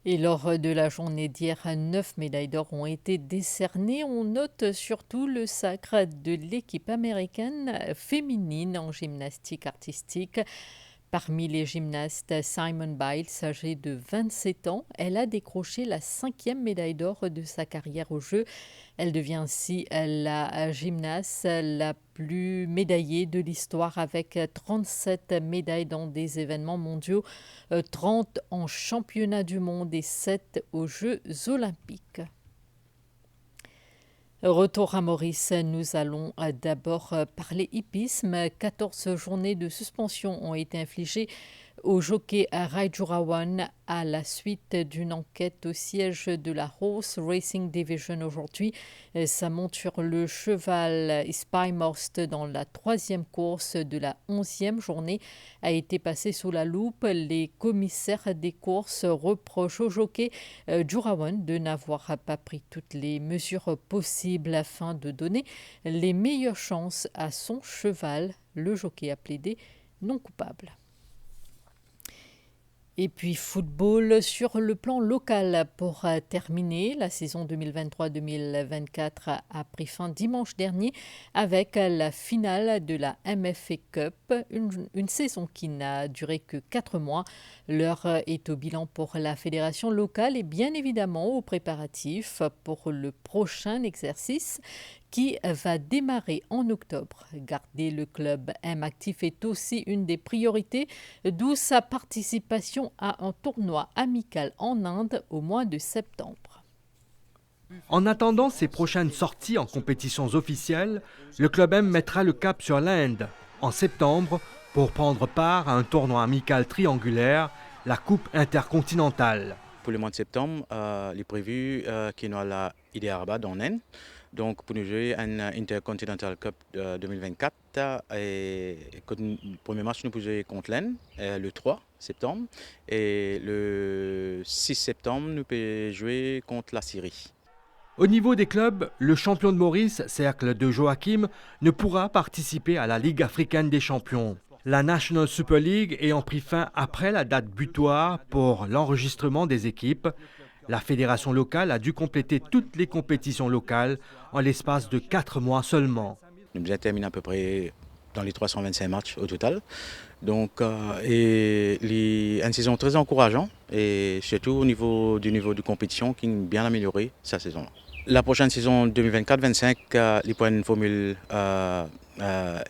Et lors de la journée d'hier, 9 médailles d'or ont été décernées. On note surtout le sacre de l'équipe américaine féminine en gymnastique artistique. Parmi les gymnastes, Simone Biles, âgée de 27 ans, elle a décroché la 5e médaille d'or de sa carrière aux Jeux. Elle devient ainsi la gymnaste la plus médaillée de l'histoire avec 37 médailles dans des événements mondiaux, 30 en championnat du monde et 7 aux Jeux olympiques. Retour à Maurice, nous allons d'abord parler hippisme. 14 journées de suspension ont été infligées au jockey Raijurawan à la suite d'une enquête au siège de la Horse Racing Division aujourd'hui. Sa monture, le cheval Spymost, dans la 3e course de la 11e journée, a été passée sous la loupe. Les commissaires des courses reprochent au jockey Jurawan de n'avoir pas pris toutes les mesures possibles afin de donner les meilleures chances à son cheval. Le jockey a plaidé non coupable. Et puis football sur le plan local pour terminer. La saison 2023-2024 a pris fin dimanche dernier avec la finale de la MFA Cup, une saison qui n'a duré que 4 mois. L'heure est au bilan pour la fédération locale et bien évidemment aux préparatifs pour le prochain exercice qui va démarrer en octobre. Garder le club M actif est aussi une des priorités, d'où sa participation à un tournoi amical en Inde au mois de septembre. En attendant ses prochaines sorties en compétitions officielles, le Club M mettra le cap sur l'Inde en septembre pour prendre part à un tournoi amical triangulaire, la Coupe intercontinentale. Pour le mois de septembre, il est prévu qu'il y ait la Hyderabad en Inde. Donc pour nous jouer un Intercontinental Cup 2024, et le premier match nous pouvons jouer contre l'Inde le 3 septembre et le 6 septembre nous pouvons jouer contre la Syrie. Au niveau des clubs, le champion de Maurice, Cercle de Joachim, ne pourra participer à la Ligue africaine des champions. La National Super League ayant pris fin après la date butoir pour l'enregistrement des équipes, la fédération locale a dû compléter toutes les compétitions locales en l'espace de 4 mois seulement. Nous avons terminé à peu près dans les 325 matchs au total. Donc, une saison très encourageante et surtout au niveau de compétition qui est bien amélioré cette saison-là. La prochaine saison 2024-25, il y a une formule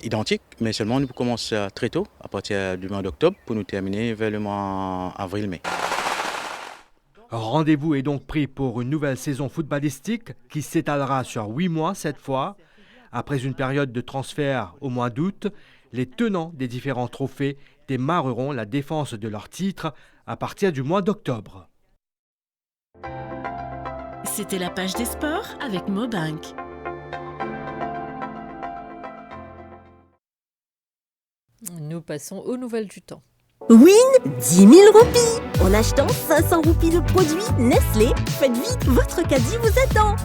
identique, mais seulement nous commençons très tôt, à partir du mois d'octobre, pour nous terminer vers le mois avril-mai. Rendez-vous est donc pris pour une nouvelle saison footballistique qui s'étalera sur 8 mois cette fois. Après une période de transfert au mois d'août, les tenants des différents trophées démarreront la défense de leur titre à partir du mois d'octobre. C'était la page des sports avec Mobank. Nous passons aux nouvelles du temps. Win 10 000 roupies. En achetant 500 roupies de produits Nestlé, faites vite, votre caddie vous attend.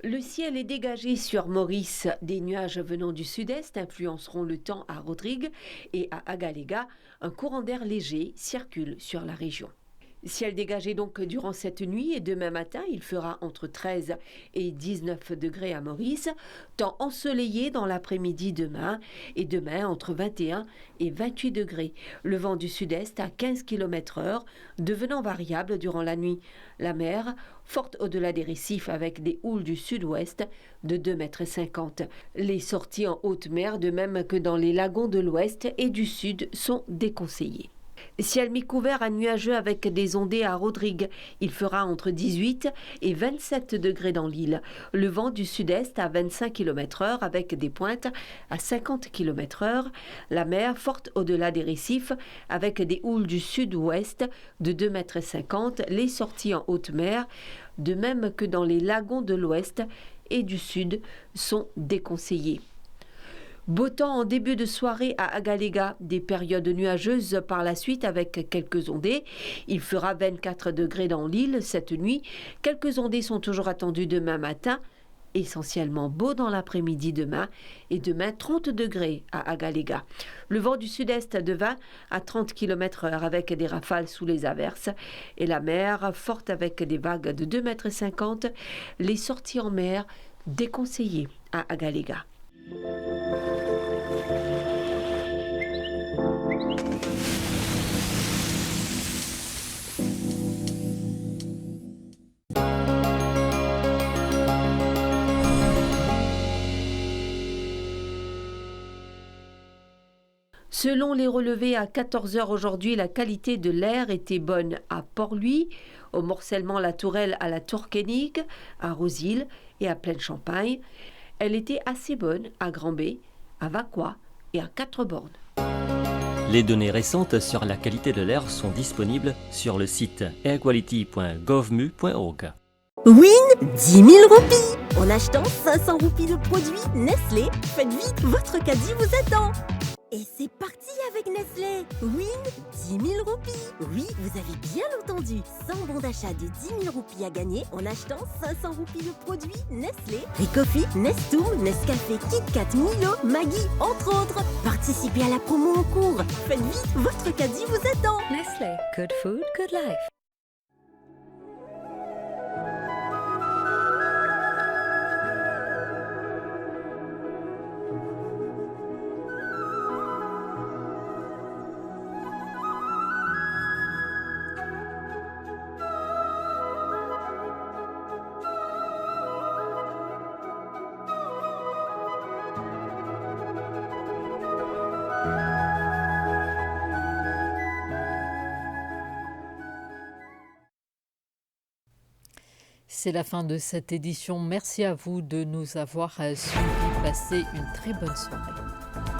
Le ciel est dégagé sur Maurice. Des nuages venant du sud-est influenceront le temps à Rodrigue et à Agalega. Un courant d'air léger circule sur la région. Ciel dégagé donc durant cette nuit et demain matin, il fera entre 13 et 19 degrés à Maurice, temps ensoleillé dans l'après-midi demain et demain entre 21 et 28 degrés. Le vent du sud-est à 15 km/h, devenant variable durant la nuit. La mer, forte au-delà des récifs avec des houles du sud-ouest de 2,50 m. Les sorties en haute mer, de même que dans les lagons de l'ouest et du sud, sont déconseillées. Ciel mi-couvert à nuageux avec des ondées à Rodrigue. Il fera entre 18 et 27 degrés dans l'île. Le vent du sud-est à 25 km/h avec des pointes à 50 km/h. La mer forte au-delà des récifs avec des houles du sud-ouest de 2,50 m. Les sorties en haute mer, de même que dans les lagons de l'ouest et du sud, sont déconseillées. Beau temps en début de soirée à Agalega, des périodes nuageuses par la suite avec quelques ondées. Il fera 24 degrés dans l'île cette nuit. Quelques ondées sont toujours attendues demain matin. Essentiellement beau dans l'après-midi demain et demain 30 degrés à Agalega. Le vent du sud-est de 20 à 30 km/h avec des rafales sous les averses et la mer forte avec des vagues de 2,50 m. Les sorties en mer déconseillées à Agalega. Selon les relevés à 14h aujourd'hui, la qualité de l'air était bonne à Port-Louis, au Morcellement La Tourelle à la Tourquenigue, à Rosil et à Plaine-Champagne. Elle était assez bonne à Grand-Bay, à Vaqua et à Quatre-Bornes. Les données récentes sur la qualité de l'air sont disponibles sur le site airquality.govmu.org. Win 10 000 roupies. En achetant 500 roupies de produits Nestlé, faites vite, votre caddie vous attend. Et c'est parti avec Nestlé. Win 10 000 roupies. Oui, vous avez bien entendu. 100 bons d'achat de 10 000 roupies à gagner en achetant 500 roupies de produits Nestlé, Ricoffee, Nestum, Nescafé, KitKat, Milo, Maggi, entre autres. Participez à la promo en cours. Faites vite, votre caddie vous attend. Nestlé, good food, good life. C'est la fin de cette édition. Merci à vous de nous avoir suivis. Passez une très bonne soirée.